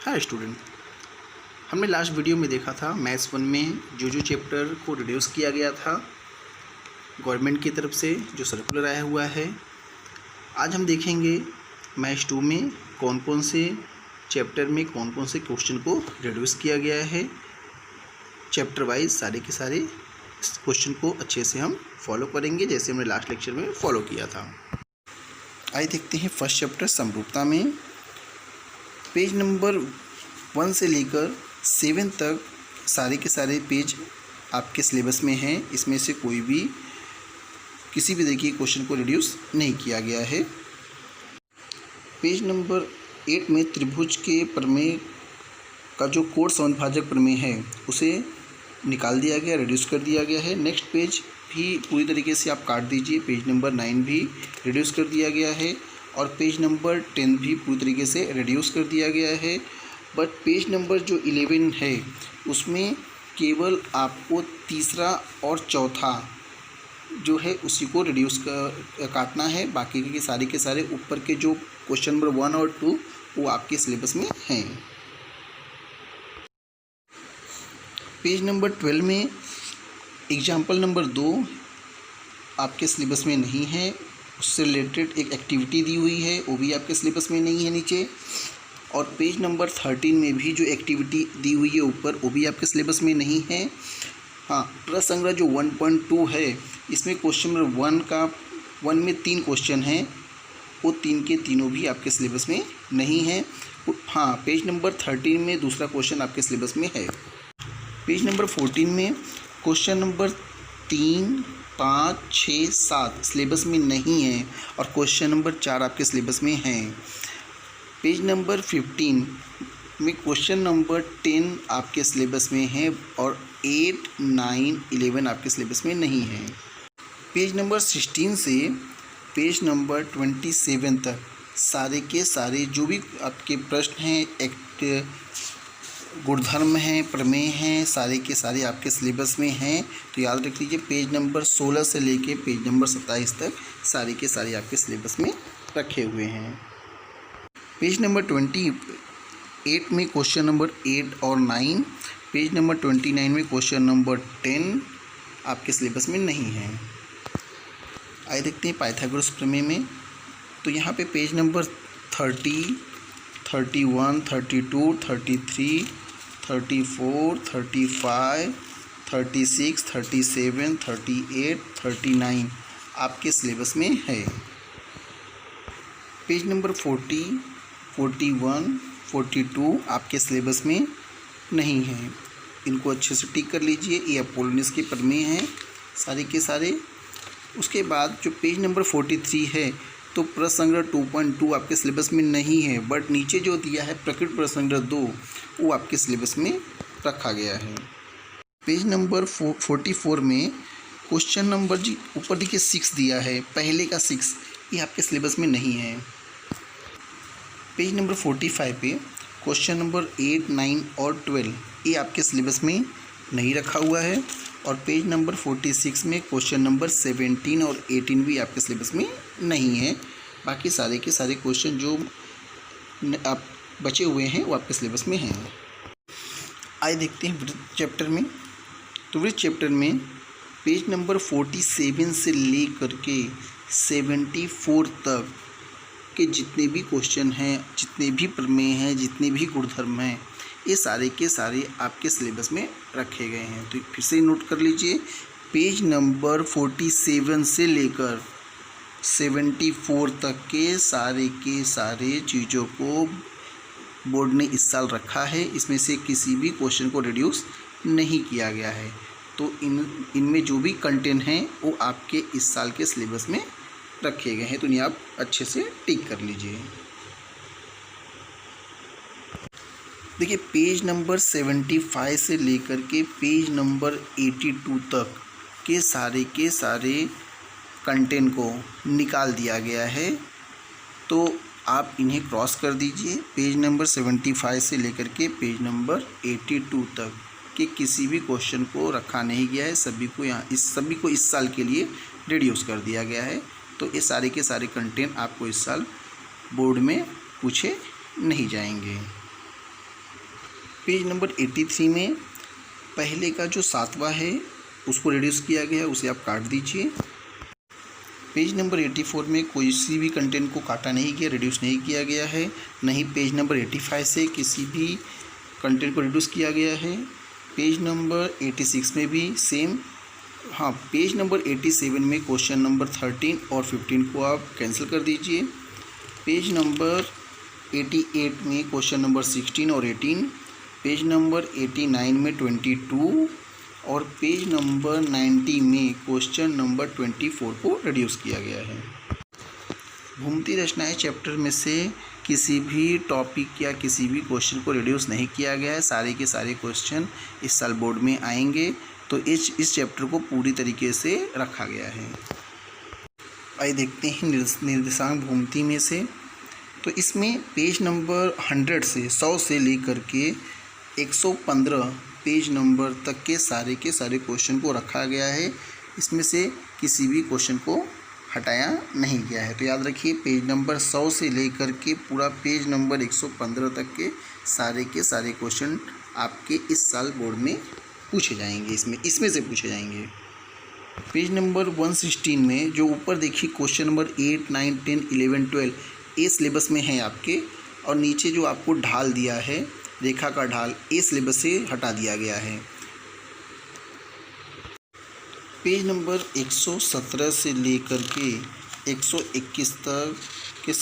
Hi student, हमने last video में देखा था मैथ्स 1 में जो चैप्टर को रिड्यूस किया गया था गवर्नमेंट की तरफ से, जो सर्कुलर आया हुआ है। आज हम देखेंगे मैथ्स 2 में कौन कौन से चैप्टर में कौन कौन से क्वेश्चन को रिड्यूस किया गया है। चैप्टर वाइज सारे के सारे क्वेश्चन को अच्छे से हम फॉलो करेंगे, जैसे हमने लास्ट लेक्चर में फॉलो किया था। आइए देखते हैं फर्स्ट चैप्टर समरूपता में। पेज नंबर 1 से लेकर 7 तक सारे के सारे पेज आपके सिलेबस में हैं। इसमें से कोई भी किसी भी देखिए क्वेश्चन को रिड्यूस नहीं किया गया है। पेज नंबर 8 में त्रिभुज के प्रमेय का जो कोण समद्विभाजक प्रमेय है उसे निकाल दिया गया, रिड्यूस कर दिया गया है। नेक्स्ट पेज भी पूरी तरीके से आप काट दीजिए। पेज नंबर 9 भी रिड्यूस कर दिया गया है और पेज नंबर 10 भी पूरी तरीके से रिड्यूस कर दिया गया है। बट पेज नंबर जो 11 है उसमें केवल आपको तीसरा और चौथा जो है उसी को रिड्यूस काटना है। बाकी के सारे ऊपर के जो क्वेश्चन नंबर 1 और 2 वो आपके सिलेबस में हैं। पेज नंबर 12 में एग्जाम्पल नंबर 2 आपके सिलेबस में नहीं है। उससे रिलेटेड एक एक्टिविटी दी हुई है, वो भी आपके सिलेबस में नहीं है नीचे। और पेज नंबर 13 में भी जो एक्टिविटी दी हुई है ऊपर, वो भी आपके सिलेबस में नहीं है। हाँ, प्रसंग्रह जो 1.2 है इसमें क्वेश्चन नंबर 1 में 3 क्वेश्चन हैं, वो 3 के तीनों भी आपके सिलेबस में नहीं है। हाँ, पेज नंबर 13 में दूसरा क्वेश्चन आपके सिलेबस में है। पेज नंबर 14 में क्वेश्चन नंबर 3, 5, 6, 7 सिलेबस में नहीं है और क्वेश्चन नंबर 4 आपके सिलेबस में है। पेज नंबर 15 में क्वेश्चन नंबर 10 आपके सिलेबस में है और 8, 9, 11 आपके सिलेबस में नहीं है। पेज नंबर 16 से पेज नंबर 27 तक सारे के सारे जो भी आपके प्रश्न हैं, गुणधर्म हैं, प्रमेय हैं, सारे के सारे आपके सिलेबस में हैं। तो याद रख लीजिए, पेज नंबर 16 से लेके पेज नंबर 27 तक सारे के सारे आपके सिलेबस में रखे हुए हैं। पेज नंबर 28 में क्वेश्चन नंबर 8 और 9, पेज नंबर 29 में क्वेश्चन नंबर 10 आपके सिलेबस में नहीं है। आइए देखते हैं पाइथागोरस प्रमेय में। तो यहाँ पे पेज नंबर 30, 31, 32, 33, 34, 35, 36, 37, 38, 39 आपके सिलेबस में है। पेज नंबर 40, 41, 42 आपके सिलेबस में नहीं है। इनको अच्छे से टिक कर लीजिए। ये अपोलोनियस के प्रमेय हैं सारे के सारे। उसके बाद जो पेज नंबर 43 है तो प्रसंग्रह 2.2 आपके सिलेबस में नहीं है, बट नीचे जो दिया है प्रकृत प्रसंग्रह 2 वो आपके सिलेबस में रखा गया है। पेज नंबर 44 में क्वेश्चन नंबर जी ऊपर देखिए 6 दिया है, पहले का 6, ये आपके सिलेबस में नहीं है। पेज नंबर 45 पे क्वेश्चन नंबर 8, 9 और 12 ये आपके सिलेबस में नहीं रखा हुआ है। और पेज नंबर 46 में क्वेश्चन नंबर 17 और 18 भी आपके सिलेबस में नहीं है। बाकी सारे के सारे क्वेश्चन जो आप बचे हुए हैं वो आपके सिलेबस में हैं। आइए देखते हैं वृत्त चैप्टर में। तो वृत्त चैप्टर में पेज नंबर 47 से लेकर के 74 तक के जितने भी क्वेश्चन हैं, जितने भी प्रमेय हैं, जितने भी गुणधर्म हैं, ये सारे के सारे आपके सिलेबस में रखे गए हैं। तो फिर से नोट कर लीजिए, पेज नंबर 47 से लेकर 74 तक के सारे चीज़ों को बोर्ड ने इस साल रखा है। इसमें से किसी भी क्वेश्चन को रिड्यूस नहीं किया गया है। तो इनमें जो भी कंटेंट हैं वो आपके इस साल के सिलेबस में रखे गए हैं। तो इन्हें आप अच्छे से टिक कर लीजिए। देखिए, पेज नंबर 75 से लेकर के पेज नंबर 82 तक के सारे कंटेंट को निकाल दिया गया है। तो आप इन्हें क्रॉस कर दीजिए। पेज नंबर 75 से लेकर के पेज नंबर 82 तक के किसी भी क्वेश्चन को रखा नहीं गया है। सभी को इस साल के लिए रिड्यूस कर दिया गया है। तो ये सारे के सारे कंटेंट आपको इस साल बोर्ड में पूछे नहीं जाएंगे। पेज नंबर 83 में पहले का जो 7वां है उसको रिड्यूस किया गया है, उसे आप काट दीजिए। पेज नंबर 84 में कोई सी भी कंटेंट को काटा नहीं गया, रिड्यूस नहीं किया गया है। नहीं पेज नंबर 85 से किसी भी कंटेंट को रिड्यूस किया गया है। पेज नंबर 86 में भी सेम। हाँ, पेज नंबर 87 में क्वेश्चन नंबर 13 और 15 को आप कैंसिल कर दीजिए। पेज नंबर 88 में क्वेश्चन नंबर 16 और 18, पेज नंबर 89 में 22 और पेज नंबर 90 में क्वेश्चन नंबर 24 को रिड्यूस किया गया है। घूमती रचनाएं चैप्टर में से किसी भी टॉपिक या किसी भी क्वेश्चन को रिड्यूस नहीं किया गया है। सारे के सारे क्वेश्चन इस साल बोर्ड में आएंगे, तो इस चैप्टर को पूरी तरीके से रखा गया है। आइए देखते हैं निर्देशांक भूमि में से। तो इसमें पेज नंबर 100 से 100 से लेकर के 115 पेज नंबर तक के सारे क्वेश्चन को रखा गया है। इसमें से किसी भी क्वेश्चन को हटाया नहीं गया है। तो याद रखिए, पेज नंबर 100 से लेकर के पूरा पेज नंबर 115 तक के सारे क्वेश्चन आपके इस साल बोर्ड में पूछे जाएंगे, इसमें से पूछे जाएंगे। पेज नंबर 116 में जो ऊपर देखिए क्वेश्चन नंबर 8, 9, 10, 11, 12 ए सिलेबस में है आपके, और नीचे जो आपको ढाल दिया है, रेखा का ढाल, ए सिलेबस से हटा दिया गया है। पेज नंबर 117 से लेकर के 121 तक के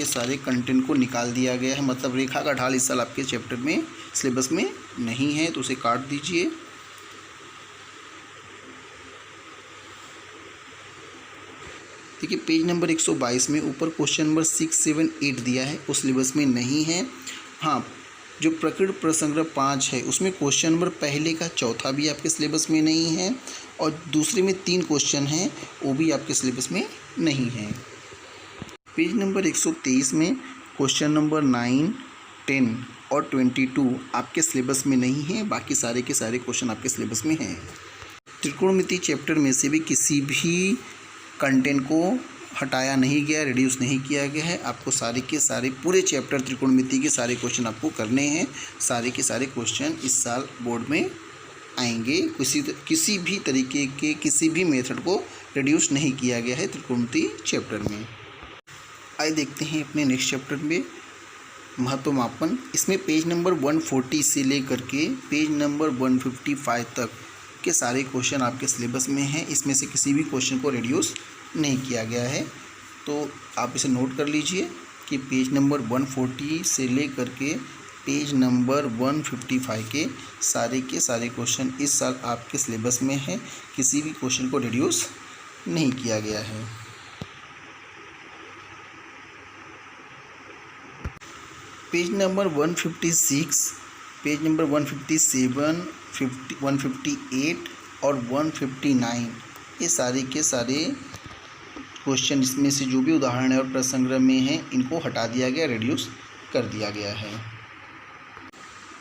सारे कंटेंट को निकाल दिया गया है। मतलब रेखा का ढाल इस साल आपके चैप्टर में सिलेबस में नहीं है, तो उसे काट दीजिए। देखिए पेज नंबर 122 में ऊपर क्वेश्चन नंबर 6, 7, 8 दिया है, उस सिलेबस में नहीं है। हाँ, जो प्रकृत प्रसंग्रह 5 है उसमें क्वेश्चन नंबर पहले का चौथा भी आपके सिलेबस में नहीं है, और दूसरे में 3 क्वेश्चन हैं वो भी आपके सिलेबस में नहीं है। पेज नंबर 123 में क्वेश्चन नंबर 9, 10 और 22 आपके सिलेबस में नहीं है, बाकी सारे के सारे क्वेश्चन आपके सिलेबस में हैं। त्रिकोणमिति चैप्टर में से भी किसी भी कंटेंट को हटाया नहीं गया, रिड्यूस नहीं किया गया है। आपको सारे के सारे पूरे चैप्टर त्रिकोणमिति के सारे क्वेश्चन आपको करने हैं। सारे के सारे क्वेश्चन इस साल बोर्ड में आएंगे। किसी भी तरीके के किसी भी मेथड को रिड्यूस नहीं किया गया है त्रिकोणमिति चैप्टर में। आइए देखते हैं अपने नेक्स्ट चैप्टर में महत्व मापन। इसमें पेज नंबर 140 से लेकर के पेज नंबर 155 तक के सारे क्वेश्चन आपके सिलेबस में हैं। इसमें से किसी भी क्वेश्चन को रिड्यूस नहीं किया गया है, तो आप इसे नोट कर लीजिए कि पेज नंबर 140 से लेकर के पेज नंबर 155 के सारे क्वेश्चन इस साल आपके सिलेबस में है। किसी भी क्वेश्चन को रिड्यूस नहीं किया गया है। पेज नंबर 156, पेज नंबर 157, 158 और 159 ये सारे के सारे क्वेश्चन इसमें से जो भी उदाहरण है और प्रसंग्रह में हैं इनको हटा दिया गया, रिड्यूस कर दिया गया है।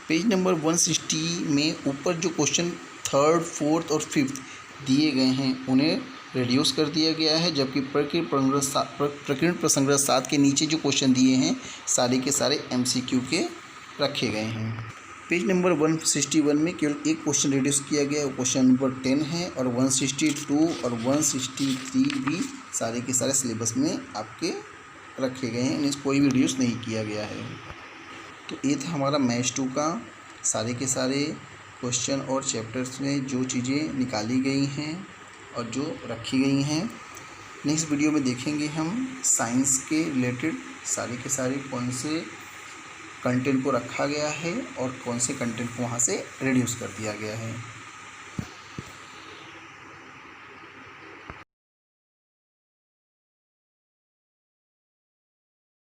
पेज नंबर 160 में ऊपर जो क्वेश्चन 3rd, 4th और 5th दिए गए हैं उन्हें रिड्यूस कर दिया गया है, जबकि प्रकीर्ण प्रसंग्रह 7 के नीचे जो क्वेश्चन दिए हैं सारे के सारे MCQ के रखे गए हैं। पेज नंबर 161 में केवल एक क्वेश्चन रिड्यूस किया गया है, क्वेश्चन नंबर 10 है, और 162 और 163 भी सारे के सारे सिलेबस में आपके रखे गए हैं, इन्हें कोई भी रिड्यूस नहीं किया गया है। तो ये था हमारा मैथ्स 2 का सारे के सारे क्वेश्चन और चैप्टर्स में जो चीज़ें निकाली गई हैं और जो रखी गई हैं। नेक्स्ट वीडियो में देखेंगे हम साइंस के रिलेटेड सारे के सारे कौन से कंटेंट को रखा गया है और कौन से कंटेंट को वहाँ से रिड्यूस कर दिया गया है।